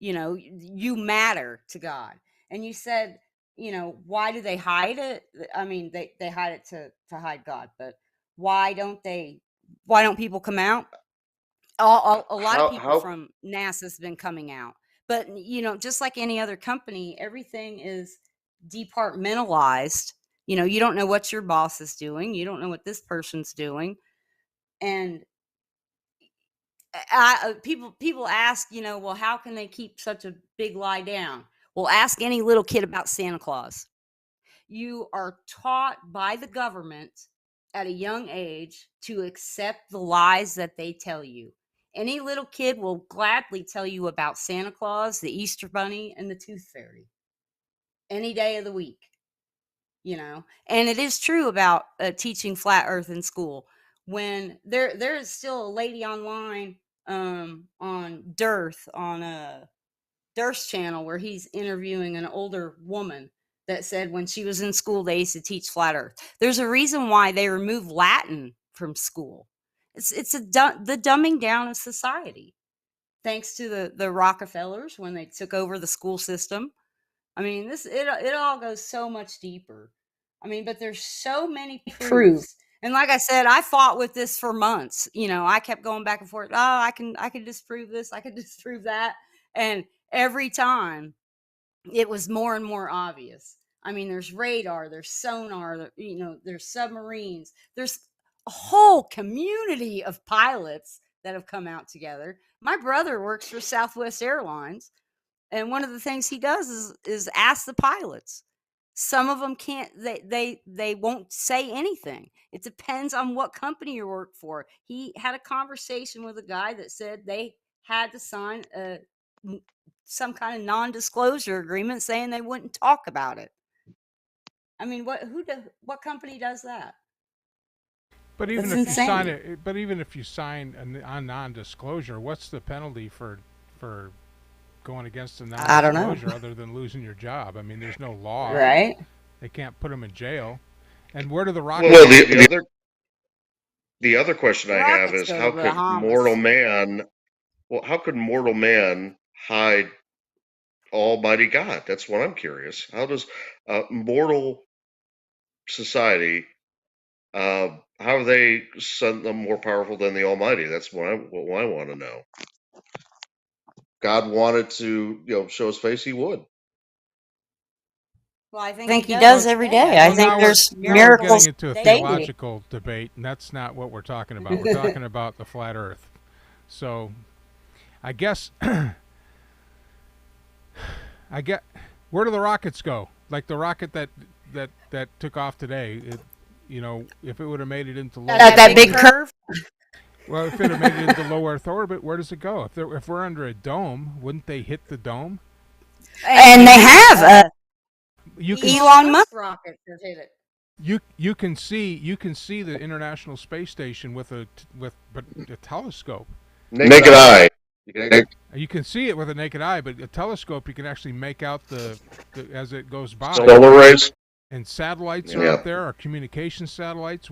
You matter to God. And you said, why do they hide it? I mean, they hide it to hide God, but why don't people come out? A lot of people from NASA's been coming out, but just like any other company, everything is departmentalized. You don't know what your boss is doing. You don't know what this person's doing. And people ask, well, how can they keep such a big lie down? Well, ask any little kid about Santa Claus. You are taught by the government at a young age to accept the lies that they tell you. Any little kid will gladly tell you about Santa Claus, the Easter Bunny, and the Tooth Fairy any day of the week. And it is true about teaching flat Earth in school. When there is still a lady online on Durst's channel where he's interviewing an older woman that said when she was in school they used to teach flat Earth. There's a reason why they removed Latin from school. It's the dumbing down of society, thanks to the Rockefellers when they took over the school system. I mean, it all goes so much deeper. I mean, but there's so many proofs. And like I said, I fought with this for months. I kept going back and forth. Oh, I can disprove this. I can disprove that. And every time it was more and more obvious. I mean, there's radar, there's sonar, there's submarines. There's a whole community of pilots that have come out together. My brother works for Southwest Airlines. And one of the things he does is ask the pilots. Some of them can't. They won't say anything. It depends on what company you work for. He had a conversation with a guy that said they had to sign some kind of non-disclosure agreement saying they wouldn't talk about it. I mean, what company does that? But even if you sign a non-disclosure, what's the penalty for going against a non-disclosure other than losing your job? I mean, there's no law, right? They can't put them in jail. And where do the rockets? Well, the other question I have is how could mortal man hide Almighty God? That's what I'm curious. How does mortal society? How are they more powerful than the Almighty? That's what I want to know. God wanted to, show his face, he would. Well, I think he does every day. I think there's miracles. We're getting into a theological debate, and that's not what we're talking about. We're talking about the flat Earth. So, I guess, where do the rockets go? Like the rocket that took off today. If it would have made it into that big curve. Well, if it had made it into low Earth orbit, where does it go? If we're under a dome, wouldn't they hit the dome? And they have. Elon Musk rockets have hit it. You can see the International Space Station with a telescope. Naked eye. You can see it with a naked eye, but a telescope you can actually make out the as it goes by. Solar rays. And satellites are up there, our communication satellites.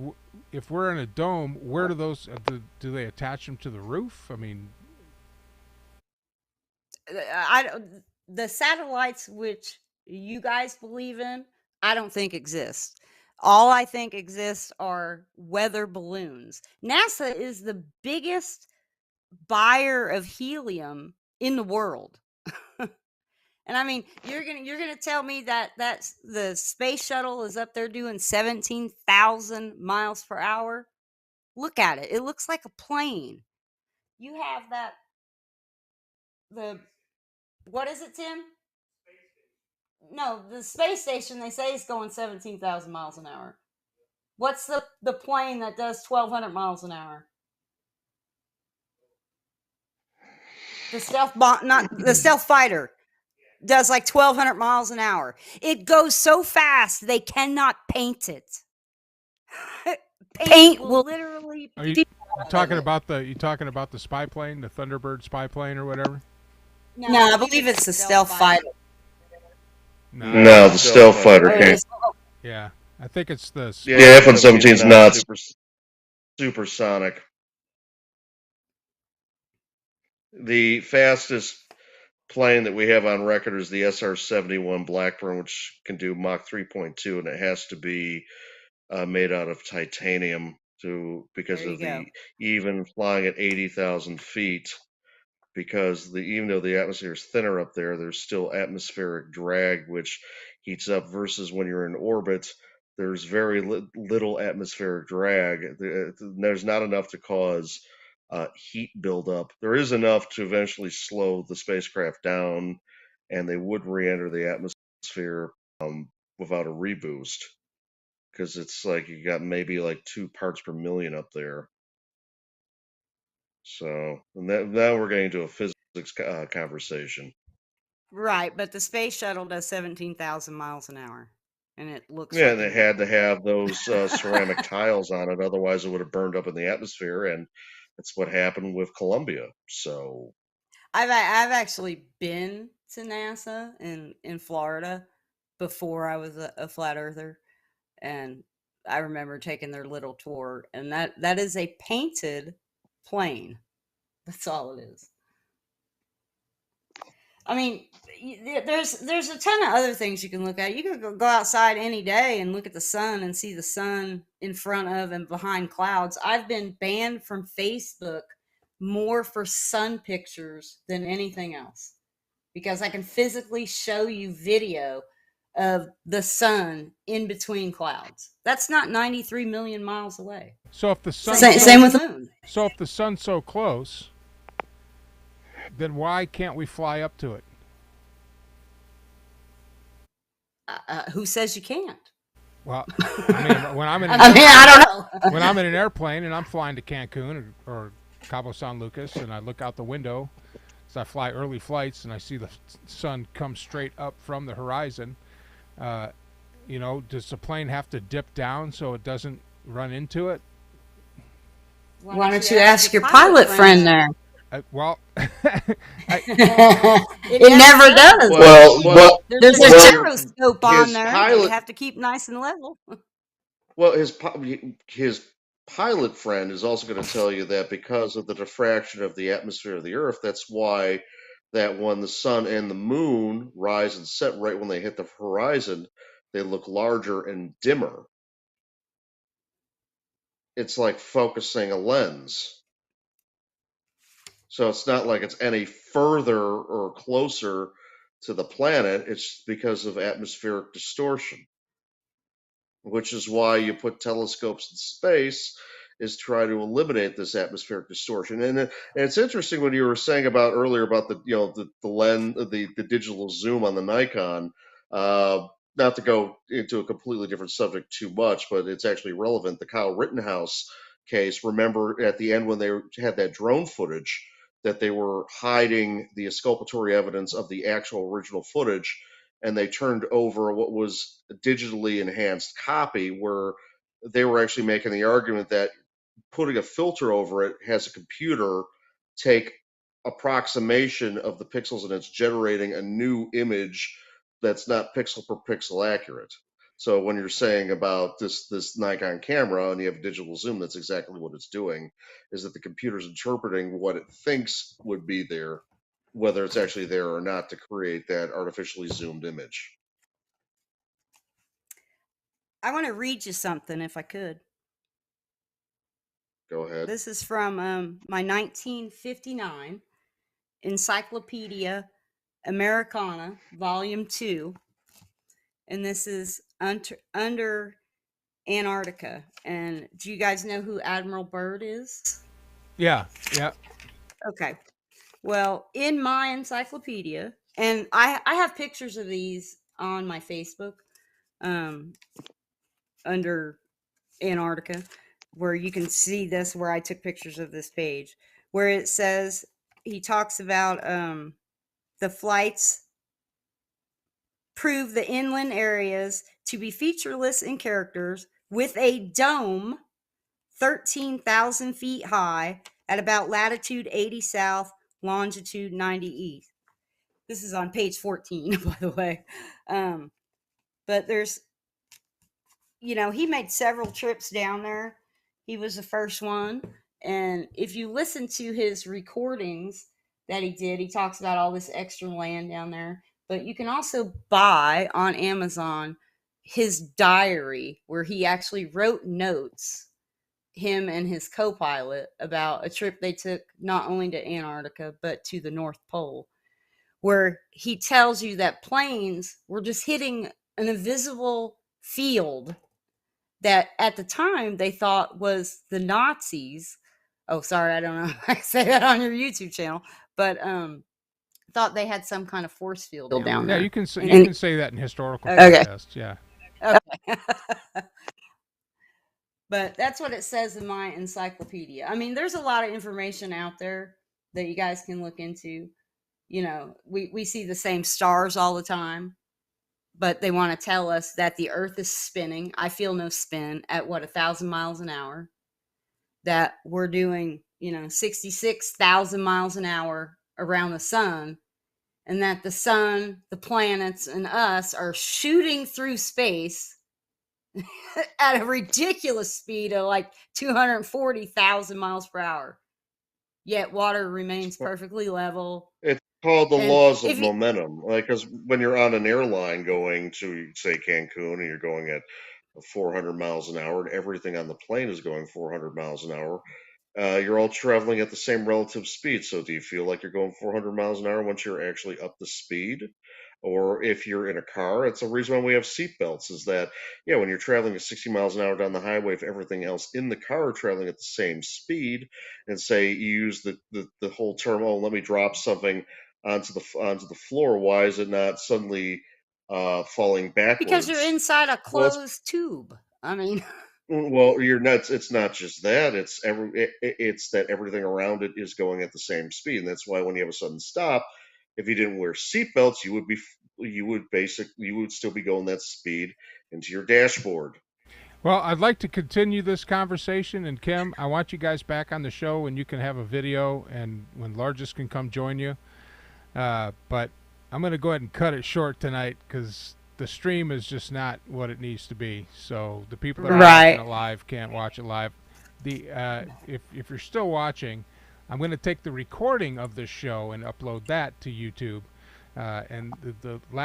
If we're in a dome, where do those do they attach them to the roof? I mean, the satellites which you guys believe in, I don't think exist. All I think exists are weather balloons. NASA is the biggest buyer of helium in the world. And I mean, you're gonna tell me that that's the space shuttle is up there doing 17,000 miles per hour? Look at it. It looks like a plane. You have that the what is it, Tim? No, the space station they say is going 17,000 miles an hour. What's the plane that does 1,200 miles an hour? The not the stealth fighter does like 1,200 miles an hour. It goes so fast they cannot paint it. Paint will literally. Are you talking about the spy plane, the Thunderbird spy plane, or whatever? No, I believe it's the stealth fighter. No, the stealth fighter can't. Yeah, I think it's the. Yeah, F-117 is not supersonic. The fastest plane that we have on record is the SR-71 Blackburn, which can do Mach 3.2, and it has to be made out of titanium because of even flying at 80,000 feet. Because even though the atmosphere is thinner up there, there's still atmospheric drag, which heats up. Versus when you're in orbit, there's very little atmospheric drag. There's not enough to cause heat buildup. There is enough to eventually slow the spacecraft down, and they would re-enter the atmosphere without a reboost, because it's like you got maybe like 2 parts per million up there. So now we're getting to a physics conversation. Right, but the space shuttle does 17,000 miles an hour, and it looks. Yeah, they had to have those ceramic tiles on it, otherwise it would have burned up in the atmosphere, and that's what happened with Columbia. So, I've actually been to NASA in Florida before I was a flat earther, and I remember taking their little tour, and that is a painted plane. That's all it is. I mean, there's a ton of other things you can look at. You can go outside any day and look at the sun and see the sun in front of and behind clouds. I've been banned from Facebook more for sun pictures than anything else, because I can physically show you video of the sun in between clouds. That's not 93 million miles away. So if the sun same with the moon. So if the sun's so close, then why can't we fly up to it? Who says you can't? Well, I mean, when I'm in, I don't know. When I'm in an airplane and I'm flying to Cancun or Cabo San Lucas, and I look out the window, so I fly early flights, and I see the sun come straight up from the horizon. Does the plane have to dip down so it doesn't run into it? Why don't you ask your pilot friend there? It never does. Well, there's a gyroscope on there. You have to keep nice and level. Well, his pilot friend is also going to tell you that because of the diffraction of the atmosphere of the Earth, that's why that when the sun and the moon rise and set right when they hit the horizon, they look larger and dimmer. It's like focusing a lens. So it's not like it's any further or closer to the planet. It's because of atmospheric distortion, which is why you put telescopes in space, is try to eliminate this atmospheric distortion. And it's interesting when you were saying about earlier about the lens, the digital zoom on the Nikon. Not to go into a completely different subject too much, but it's actually relevant. The Kyle Rittenhouse case. Remember at the end when they had that drone footage, that they were hiding the exculpatory evidence of the actual original footage, and they turned over what was a digitally enhanced copy, where they were actually making the argument that putting a filter over it has a computer take approximation of the pixels, and it's generating a new image that's not pixel per pixel accurate. So when you're saying about this Nikon camera and you have digital zoom, that's exactly what it's doing, is that the computer's interpreting what it thinks would be there, whether it's actually there or not, to create that artificially zoomed image. I want to read you something if I could. Go ahead. This is from my 1959 Encyclopedia Americana, Volume 2. And this is under Antarctica. And do you guys know who Admiral Byrd is? Yeah. Okay. Well, in my encyclopedia, and I have pictures of these on my Facebook under Antarctica, where you can see this, where I took pictures of this page, where it says, he talks about the flights prove the inland areas to be featureless in characters, with a dome 13,000 feet high at about latitude 80 south, longitude 90 east. This is on page 14, by the way. But there's, he made several trips down there. He was the first one. And if you listen to his recordings that he did, he talks about all this extra land down there. But you can also buy on Amazon his diary, where he actually wrote notes, him and his co-pilot, about a trip they took not only to Antarctica, but to the North Pole, where he tells you that planes were just hitting an invisible field that at the time they thought was the Nazis. Oh, sorry, I don't know if I say that on your YouTube channel, but thought they had some kind of force field down there. Yeah, you can say that in historical context. Yeah. Okay. But that's what it says in my encyclopedia. I mean, there's a lot of information out there that you guys can look into. We see the same stars all the time, but they want to tell us that the earth is spinning. I feel no spin at 1,000 miles an hour, that we're doing, 66,000 miles an hour around the sun, and that the sun, the planets, and us are shooting through space at a ridiculous speed of like 240,000 miles per hour. Yet water remains perfectly level. It's called the laws of momentum. Like, because when you're on an airline going to, say, Cancun, and you're going at 400 miles an hour, and everything on the plane is going 400 miles an hour, you're all traveling at the same relative speed. So do you feel like you're going 400 miles an hour once you're actually up the speed? Or if you're in a car, it's a reason why we have seatbelts, is that, when you're traveling at 60 miles an hour down the highway, if everything else in the car are traveling at the same speed, and say you use the whole term, oh, let me drop something onto the floor, why is it not suddenly falling backwards? Because you're inside a closed tube. I mean... Well, you're nuts. It's not just that. It's that everything around it is going at the same speed, and that's why when you have a sudden stop, if you didn't wear seatbelts, you would still be going that speed into your dashboard. Well, I'd like to continue this conversation, and Kim, I want you guys back on the show when you can have a video and when Largus can come join you. But I'm going to go ahead and cut it short tonight, because the stream is just not what it needs to be. So the people that are watching it live can't watch it live. If you're still watching, I'm going to take the recording of this show and upload that to YouTube. And the last